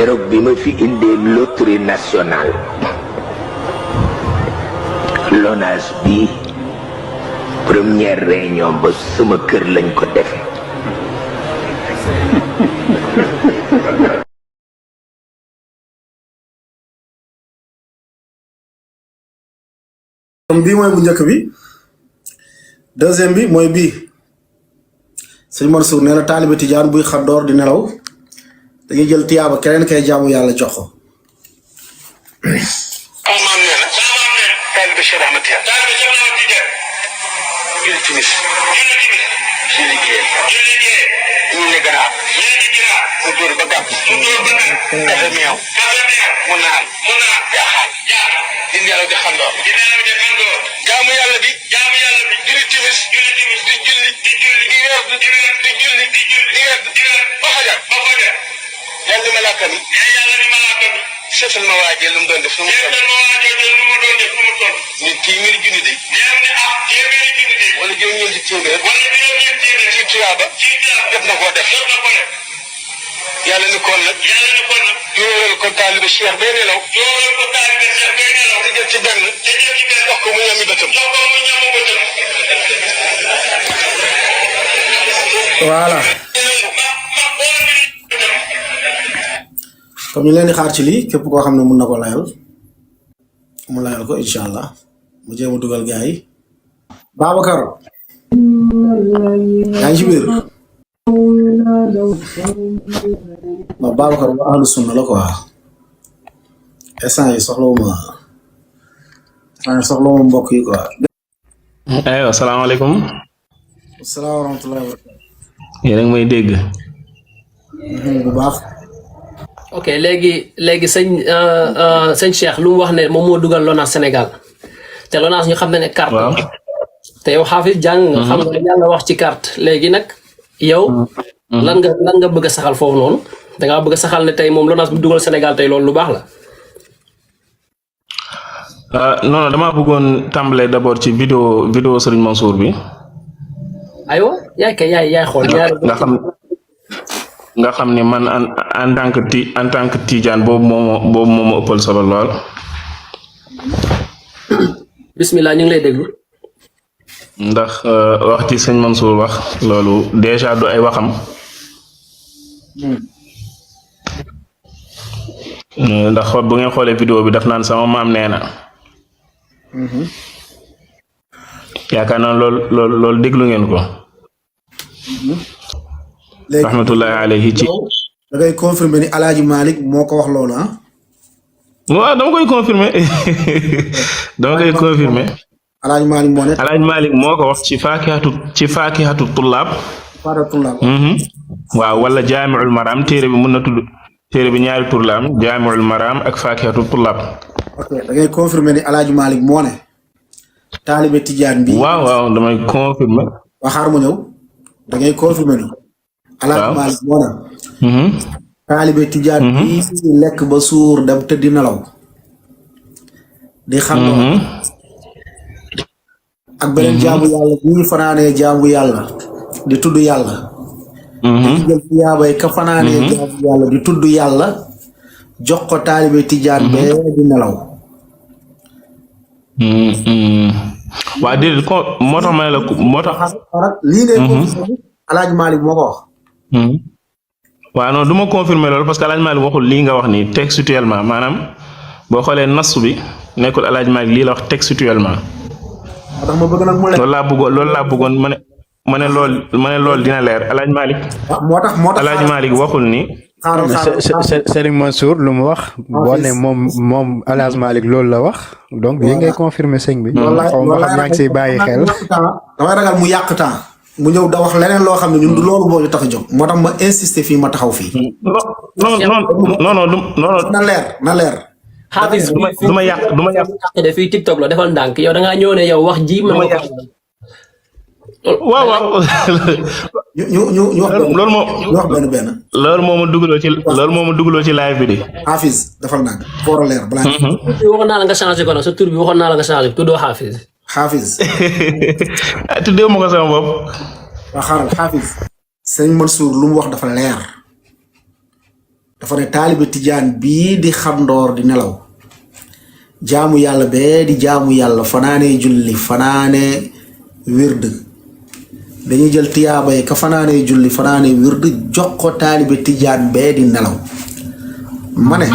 keroog bi ma fi indee loterie nationale LONASE bi première réunion ba sama kër lañ ko defe bii mooy bu njëkk bi deuxième bi mooy bii sëñ Mansour nee na taalibe tijaan buy xaddoor di nelaw dañuy jël tiyaaba keneen kay jaamu yàlla jox ko. maam nee na taalibe Cheikh Ahmed Tidiane julli timis julli gee ñu ne ganaar mu dóor ba gàpp kafe meew mu naan jaaxaan di nelaw di xandoor jaamu yàlla bi julli timis di julli di weer ba fajar yàlla di malaaka mi seetal ma waajee lu mu doon def nu mu toll nit téeméeri junni de wala juróom-ñeenti téeméer ci tuyaaba jot na koo def yàlla ni kon nag yóoral ko taalibe Cheikh bay nelaw te jël ci benn jox ko mu ñami bëtam voilà comme ñu leen di xaar ci lii képp koo xam ne mun na ko layal mu layal ko incha allah mu jéem a dugal gars yi Babacar yaa ngi ci biir non Babacar bu ahlu sunna la quoi instant yi soxlawuma mbokk yi quoi. aywa salaamaaleykum. asalaam wa rahmatullahi wa barakatuh. yéen a ngi may dégg. bu baax. ok léegi sëñ Cheikh lu mu wax ne moom moo dugal LONASE Sénégal te LONASE ñu xam ne carte. waaw te yow xaafis jàng nga xam nga wax ci carte léegi nag yow. lan nga bëgg a saxal foofu noonu da ngaa bëgg a saxal ne tey moom LONASE bu dugal Sénégal tey loolu lu baax la. non damaa bëggoon tàmbalee d'abord ci vidéo Serigne Mansour bi. aywa yaay xool. nga xam ne man en tant que tijaan boobu moo ma ëppal solo lool. bismillah ñu ngi lay déglu. ndax wax ci sëñ Mansour wax loolu déjà du ay waxam. ndax bu ngeen xoolee vidéo bi daf naan sama maam nee na. yaakaar naa loolu déglu ngeen ko. léegi rahmatullahi alayhi ci. da ngay confirmer ni El Hadj Malick moo ko wax loolu ah. waaw dama koy confirmer El Hadj Malick moo ne. El Hadj Malick moo ko wax ci faakihatu tullaab. waaw wala jaamiul maram téere bi mën na tudd téere bi ñaari tur la am jaamiul maram ak faakihatu tullaab. ok da ngay confirmer ni El Hadj Malick moo ne. taalibe tijaan bi. waaw damay confirmer. waxaar mu ñëw da ngay confirmer ni. El Hadj Malick moo ne. taalibe tijaan bi lekk ba suur dem tëddi nelaw. di xam ak beneen jaamu yàlla bu ñu fanaanee jaamu yàlla di tudd yàlla. di jël tiyaabay ka fanaanee jaamu yàlla di tudd yàlla jox ko taalibe tijaan bee di nelaw. waa déedéet moo tax ma ne la moo tax. lii ngay confirmer El Hadj Malick moo ko wax. waaw non du ma confirmer loolu parce que El Hadj Malick waxul lii nga wax nii textuellement maanaam boo xoolee nas bi nekkul El Hadj Malick lii la wax textuellement. moo tax ma bëgg nag mu leer. loolu laa bëggoon ma ne loolu dina leer El Hadj Malick. moo tax El Hadj Malick waxul ni. Serigne Mansour lu mu wax. boo ne moom El Hadj Malick loolu la wax. donc yi ngay confirmer sëñ bi. xaw ma xam naa ngi siy bàyyi xel. damay ragal mu yàq temps. mu ñëw da wax leneen loo xam ne ñun du loolu moo ñu tax a jóg. moo tax ma insister fii ma taxaw fii. non. na leer. xaafis du ma yàq. de fii TikTok la defal ndànk yow da ngaa ñëw ne yow wax ji. waaw. ñu wax benn. loolu moo ma dugaloo ci live bi di. Hafiz defal ndànk pour a leer balaa. waxoon naa la nga changé ko nag sa tur bi waxoon naa la nga changé ko tuddoo Hafiz. Hafiz. tuddee ma ko sama bopp. waa xaaral Hafiz. sëñ Mansour lu mu wax dafa leer. dafa ne taalibe tijaan bii di xandoor di nelaw jaamu yàlla bee di jaamu yàlla fanaanee julli fanaanee wird dañuy jël tiyaaba yi ka fanaanee julli fanaanee wird jox ko taalibe tijaan bee di nelaw ma ne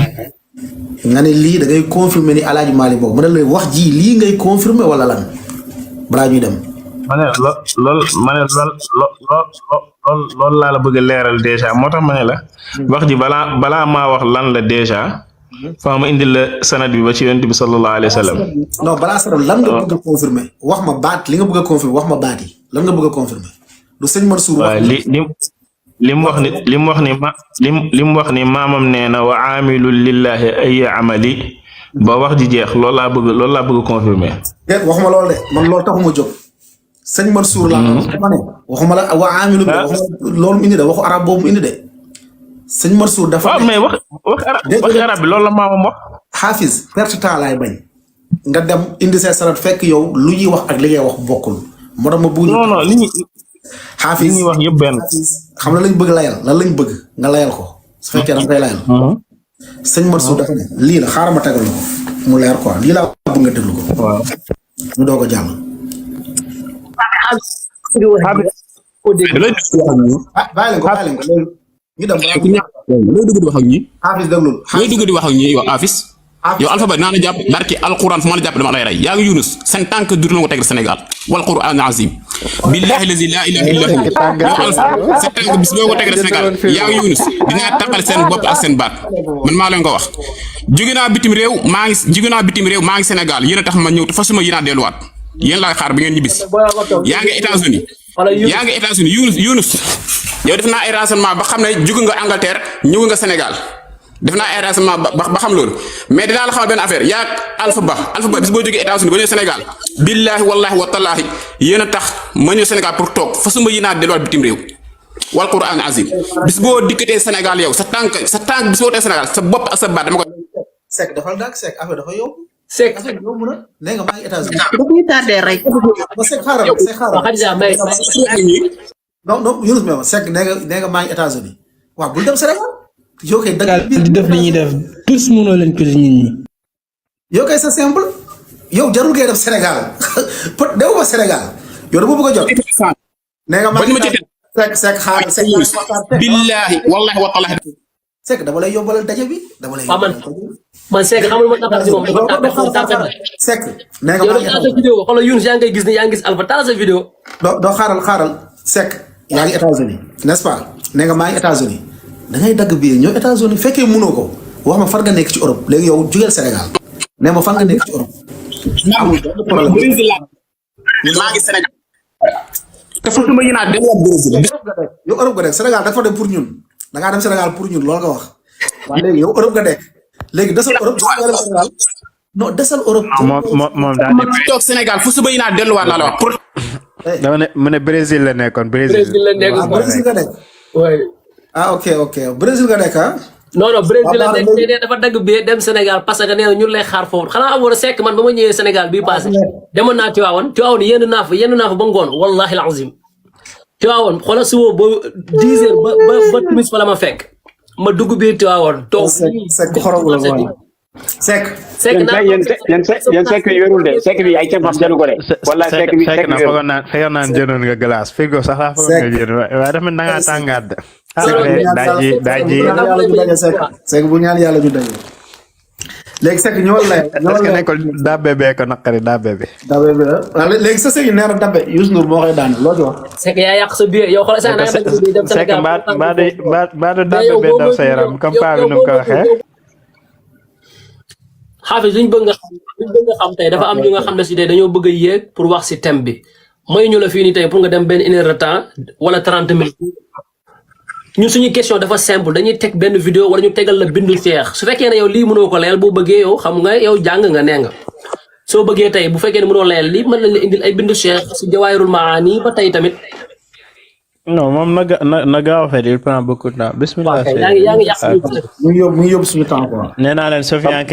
nga ne lii da ngay confirmer ni Alaaji Maalik boobu ma ne la wax ji lii ngay confirmer wala lan balaa ñuy dem. ma ne lool laa la bëgg a leeral dèjà moo tax ma ne la wax ji balaa maa wax lan la dèjà fa ma indil la sanad bi ba ci yonent bi sallallahu alayhi wa sallam. non balaa sanad lan nga bëgg a confirmer wax ma baat li nga bëgg a confirmer wax ma baat yi lan nga bëgg a confirmer du sëñ Mansour wax li mu wax ni maamam nee na wa aamilu lillahi ay amali ba wax ji jeex loolu laa bëgg confirmer. déet waxuma loolu de man loolu taxuma jóg sëñ Mansour laa ma ne waxuma la wa aamilu bi waxuma loolu mu indi de waxu arab boobu mu indi de sëñ Mansour dafa waaw mais wax arab bi loolu la maamam wax. xaafis perte temps laay bañ nga dem indi see sanad fekk yow lu ñuy wax ak li ngay wax bokkul moo tax ma bëgg non li ñuy wax yëpp benn xam na lañ bëgg layal lan lañ bëgg nga layal ko su fekkee da nga koy layal sëñ Mansour dafa ne lii la xaaral ma tegal ko mu leer quoi lii laa bëgg nga déglu ko waaw ñu doog a jàll bàyyi leen ko léegi ñu dem looy dugg di wax ak ñi xaafis déglul looy dugg di wax ak ñi yow Afis yow Alpha Ba naa la jàpp barki alquran fu ma la jàpp dama lay rey yaa ngi Yunus seen tànk dur la nga teg Sénégal wal quran azim billahi lazi la ilaha illa hu yow Alpha sa tànk bis boo ko teg Sénégal yaa ngi Yunus dinaa taqal seen bopp ak seen baat man maa leen ko wax jóge naa bitim réew maa ngi Sénégal yéen a tax ma ñëw te fasuma yéen a delluwaat yéen laay xaar bi ngeen ñibbisi yaa ngi États-Unis Yunus yow def naa ay renseignement ba xam ne jóge nga Angleterre ñëw nga Sénégal def naa ay renseignement ba xam loolu mais dinaa la xamal benn affaire yaa Alpha Ba bis boo jógee États-Unis ba ñëw Sénégal billahi wallahi wa tallaahi yéen a tax ma ñëw Sénégal pour toog fasuma yéen a delluwaat bitim réew wal quran azim bis boo dikkatee Sénégal yow sa tànk bis boo tee Sénégal sa bopp ak sa baat dama ko. Seck dafa daak Seck affaire dafa yomb. Seck affaire yomb na nee nga maa ngi États-Unis. dañuy tardé rek. ba Seck xaaral. non Yunus ma Seck nee nga maa ngi États-Unis waaw bul dem Sénégal. yow kay di def li ñuy def tous mënoo leen ko ci nit ñi. yow kay c'est simple yow jarul ngay def Sénégal peut dew ba Sénégal yow dama bëgg a jot. nee nga maa ngi Seck xaaral Seck billahi wallahi wa taala Seck dama lay yombalal daje bi dama lay. man Seck xamul ma taxaw si moom dafa tàppet la. Seck nee nga maa ngi yow vidéo xoolal Yunus yaa ngi koy gis ni yaa ngi gis Alpha taal sa vidéo. doo xaaral Seck yaa ngi États-Unis n'est-ce pas nee nga maa ngi États-Unis da ngay dagg bii ñëw États-Unis fekkee mënoo ko wax ma fan nga nekk ci Europe léegi yow jugeel Sénégal nee ma fan nga nekk ci Europe. amul benn problème maa ngi Sénégal. te fu ma yéen a delluwaat Brésil. yow Europe nga nekk Sénégal dafa dem pour ñun da ngaa dem Sénégal pour ñun loolu nga wax waaye léegi yow Europe nga nekk léegi desal Europe Sénégal non desal Europe. moom daal ma toog Sénégal fu suba yéen a delluwaat laa la wax pour. dama ne mu ne Brésil la nekkoon Brésil nga nekk. ah ok Brésil nga nekk ah. non Brésil la nekk dafa dagg bee dem Sénégal parce que nee na ñun lay xaar foofu xanaa amoon Seck man ba ma ñëwee Sénégal bii passé demoon naa Tivaouane yenn naa fa ba ngoon wallahi alazim Tivaouane xoolal suba ba 10 heures ba timis fa la ma fekk ma dugg biir Tivaouane toog. Seck xorom la mooy Seck. yéen Seck bi wérul de Seck bi ay cëmpam jëlu ko de. wala Seck bi na foogoon naan jënoon nga glace figo sax laa foogoon nga jënd waaye dafa da ngaa tàngaat de. Seck bu ñaan yàlla ñu daje. léegi Seck ñëwal lay. est-ce que nekkul dabbe bee ko naqari dabbe bi. dabbe bi la léegi sa sëñ nee na dabbe Youssou Ndour moo koy daan loo ci wax. Seck yaa yàq sa biir yow xoolal sax naa dem Sénégal Seck mbaa du dabbe bee daw sa yaram comme paa bi nu mu ko waxee. xaafis luñ bëgg nga xam tey dafa am ñu nga xam ne si tey dañoo bëgg a yéeg pour wax si thème bi may ñu la fii nii tey pour nga dem benn 1 heure de temps wala 30 minutes ñun suñu question dafa simple dañuy teg benn vidéo wala ñu tegal la bindu Cheikh su fekkee ne yow lii mënoo ko layal boo bëggee yow xam nga yow jàng nga nee nga soo bëggee tey bu fekkee ne mënoo layal lii mën nañ la indil ay bindu Cheikh si Jawaahirul Maani ba tey tamit. non moom na gaaw a fait il prend beaucoup de temps bismillah. yaa ngi yàq mu ngi yóbbu suñu temps quoi. nee naa leen Sofiane